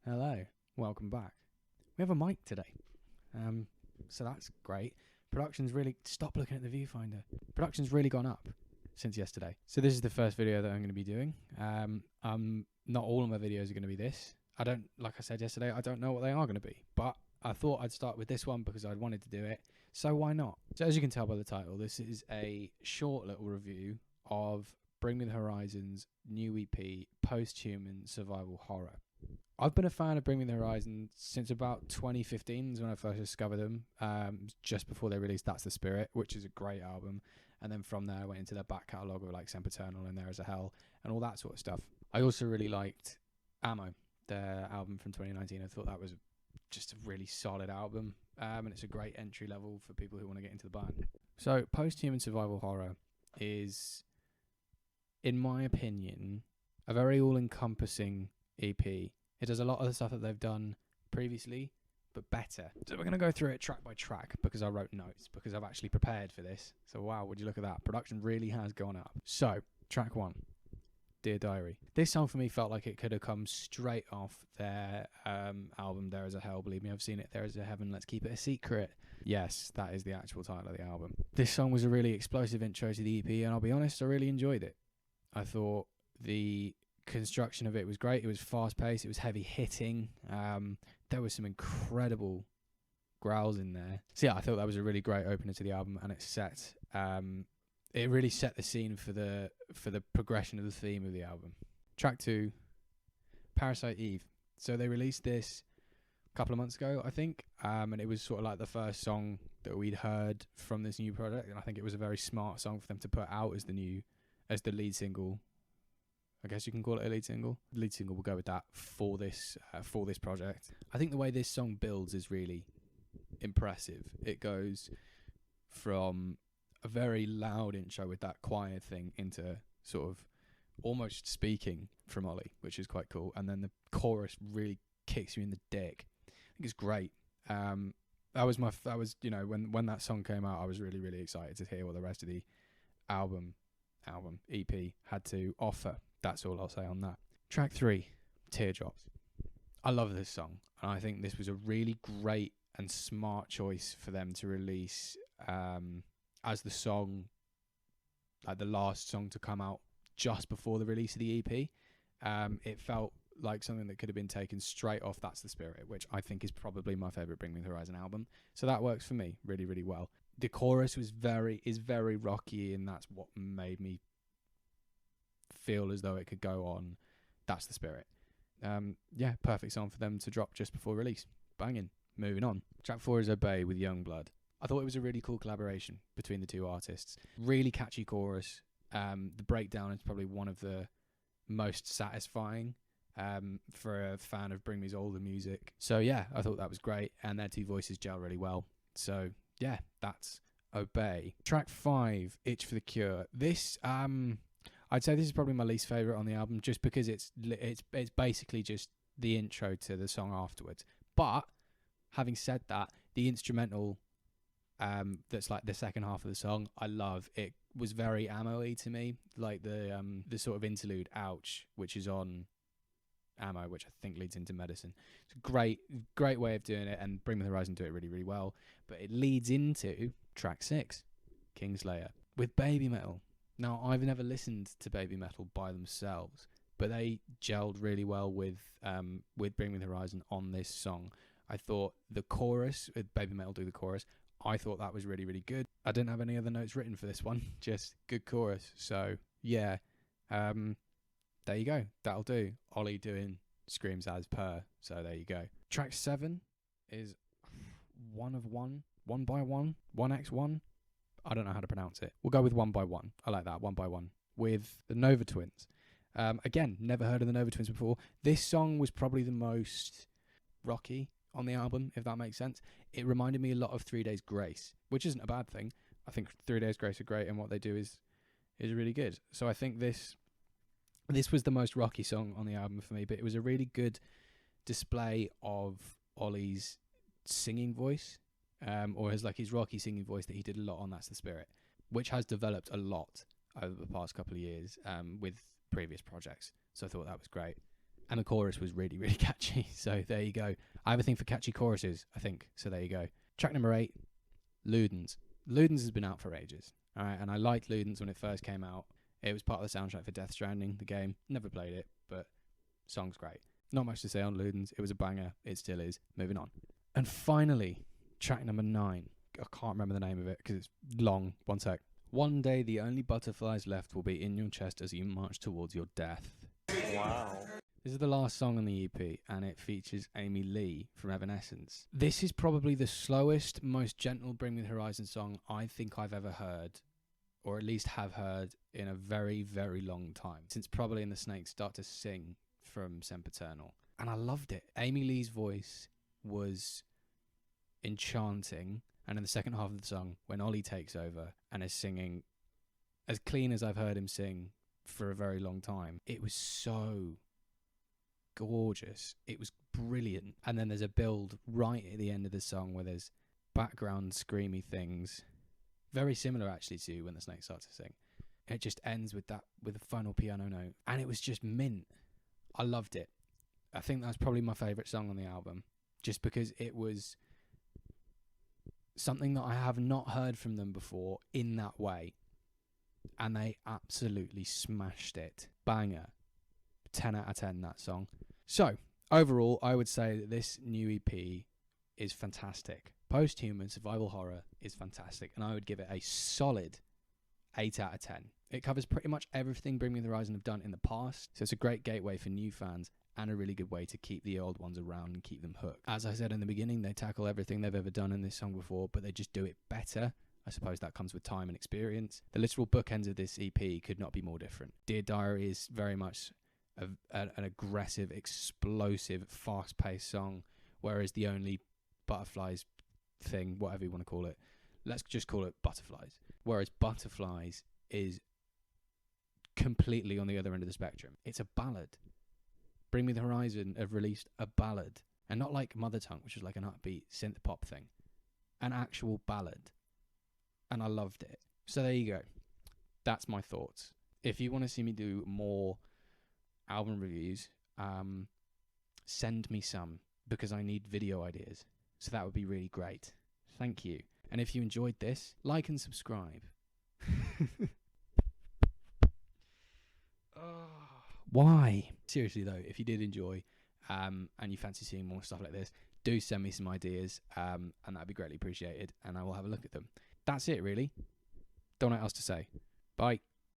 Hello, welcome back. We have a mic today, so that's great. Production's really stop looking at the viewfinder. Production's really gone up since yesterday. So this is the first video that I'm going to be doing. Not all of my videos are going to be this. Like I said yesterday, I don't know what they are going to be, but I thought I'd start with this one because I'd wanted to do it. So why not? So as you can tell by the title, this is a short little review of Bring Me the Horizon's new EP, Post-Human Survival Horror. I've been a fan of Bring Me the Horizon since about 2015 is when I first discovered them, just before they released That's the Spirit, which is a great album. And then from there I went into their back catalogue of like Sempiternal and There Is a Hell and all that sort of stuff. I also really liked Ammo, their album from 2019. I thought that was just a really solid album, and it's a great entry level for people who want to get into the band. So Post-Human Survival Horror is, in my opinion, a very all-encompassing EP. It does a lot of the stuff that they've done previously, but better. So we're going to go through it track by track because I wrote notes, because I've actually prepared for this. So wow, would you look at that? Production really has gone up. So, track 1, Dear Diary. This song for me felt like it could have come straight off their album, There Is a Hell, Believe Me, I've Seen It, There Is a Heaven, Let's Keep It a Secret. Yes, that is the actual title of the album. This song was a really explosive intro to the EP, and I'll be honest, I really enjoyed it. I thought the construction of it was great. It was fast paced, it was heavy hitting, there was some incredible growls in there. So yeah, I thought that was a really great opener to the album, and it really set the scene for the progression of the theme of the album. Track 2, Parasite Eve. So they released this a couple of months ago, I think, and it was sort of like the first song that we'd heard from this new project, and I think it was a very smart song for them to put out as the lead single. I guess you can call it a lead single. The lead single will go with that for this project. I think the way this song builds is really impressive. It goes from a very loud intro with that choir thing into sort of almost speaking from Ollie, which is quite cool. And then the chorus really kicks you in the dick. I think it's great. When that song came out, I was really, really excited to hear what the rest of the EP had to offer. That's all I'll say on that. Track 3, Teardrops. I love this song, and I think this was a really great and smart choice for them to release as the song, like the last song to come out just before the release of the EP. It felt like something that could have been taken straight off That's the Spirit, which I think is probably my favourite Bring Me the Horizon album. So that works for me really, really well. The chorus is very rocky, and that's what made me feel as though it could go on That's the Spirit. Perfect song for them to drop just before release. Banging. Moving on. Track 4 is Obey with Youngblood. I thought it was a really cool collaboration between the two artists. Really catchy chorus. The breakdown is probably one of the most satisfying for a fan of Bring Me's older music. So yeah, I thought that was great, and their two voices gel really well. So yeah, that's Obey. Track 5, Itch for the Cure. This I'd say this is probably my least favourite on the album, just because it's basically just the intro to the song afterwards. But having said that, the instrumental that's like the second half of the song, I love. It was very Ammo-y to me, like the sort of interlude, Ouch, which is on Ammo, which I think leads into Medicine. It's a great way of doing it, and Bring Me the Horizon do it really, really well. But it leads into track 6, Kingslayer, with Baby Metal. Now, I've never listened to Baby Metal by themselves, but they gelled really well with Bring Me the Horizon on this song. I thought the chorus, with Baby Metal do the chorus, I thought that was really, really good. I didn't have any other notes written for this one, just good chorus. So, yeah, there you go. That'll do. Ollie doing screams as per. So there you go. Track 7 is One by One, 1x1. I don't know how to pronounce it. We'll go with One by One. I like that, One by One, with the Nova Twins. Again, never heard of the Nova Twins before. This song was probably the most rocky on the album, if that makes sense. It reminded me a lot of 3 Days Grace, which isn't a bad thing. I think 3 Days Grace are great, and what they do is really good. So I think this was the most rocky song on the album for me, but it was a really good display of Ollie's singing voice, or his rocky singing voice that he did a lot on That's the Spirit, which has developed a lot over the past couple of years with previous projects. So I thought that was great. And the chorus was really, really catchy. So there you go. I have a thing for catchy choruses, I think. So there you go. Track number 8, Ludens. Ludens has been out for ages. All right, and I liked Ludens when it first came out. It was part of the soundtrack for Death Stranding, the game. Never played it, but song's great. Not much to say on Ludens. It was a banger. It still is. Moving on. And finally, track number 9. I can't remember the name of it because it's long. One sec. One day the only butterflies left will be in your chest as you march towards your death. Wow. This is the last song on the EP, and it features Amy Lee from Evanescence. This is probably the slowest, most gentle Bring Me the Horizon song I think I've ever heard, or at least have heard in a very, very long time, since probably In the Snakes start to sing from Sempiternal. And I loved it. Amy Lee's voice was enchanting, and in the second half of the song, when Ollie takes over and is singing as clean as I've heard him sing for a very long time, it was so gorgeous. It was brilliant. And then there's a build right at the end of the song where there's background screamy things, very similar actually to When the Snakes Start to Sing. It just ends with that, with a final piano note, and it was just mint. I loved it. I think that's probably my favourite song on the album, just because it was something that I have not heard from them before in that way, and they absolutely smashed it. Banger. 10 out of 10, that song. So, overall, I would say that this new EP is fantastic. Post-Human Survival Horror is fantastic, and I would give it a solid 8 out of 10. It covers pretty much everything Bring Me the Horizon have done in the past, so it's a great gateway for new fans and a really good way to keep the old ones around and keep them hooked. As I said in the beginning, they tackle everything they've ever done in this song before, but they just do it better. I suppose that comes with time and experience. The literal bookends of this EP could not be more different. Dear Diary is very much an aggressive, explosive, fast-paced song, whereas the only Butterflies thing, whatever you want to call it, let's just call it Butterflies. Whereas Butterflies is completely on the other end of the spectrum. It's a ballad. Bring Me the Horizon have released a ballad, and not like Mother Tongue, which is like an upbeat synth pop thing. An actual ballad. And I loved it. So there you go. That's my thoughts. If you want to see me do more album reviews, send me some, because I need video ideas. So that would be really great. Thank you. And if you enjoyed this, like and subscribe. Why? Seriously though, if you did enjoy and you fancy seeing more stuff like this, do send me some ideas, and that'd be greatly appreciated, and I will have a look at them. That's it really. Don't know what else to say. Bye.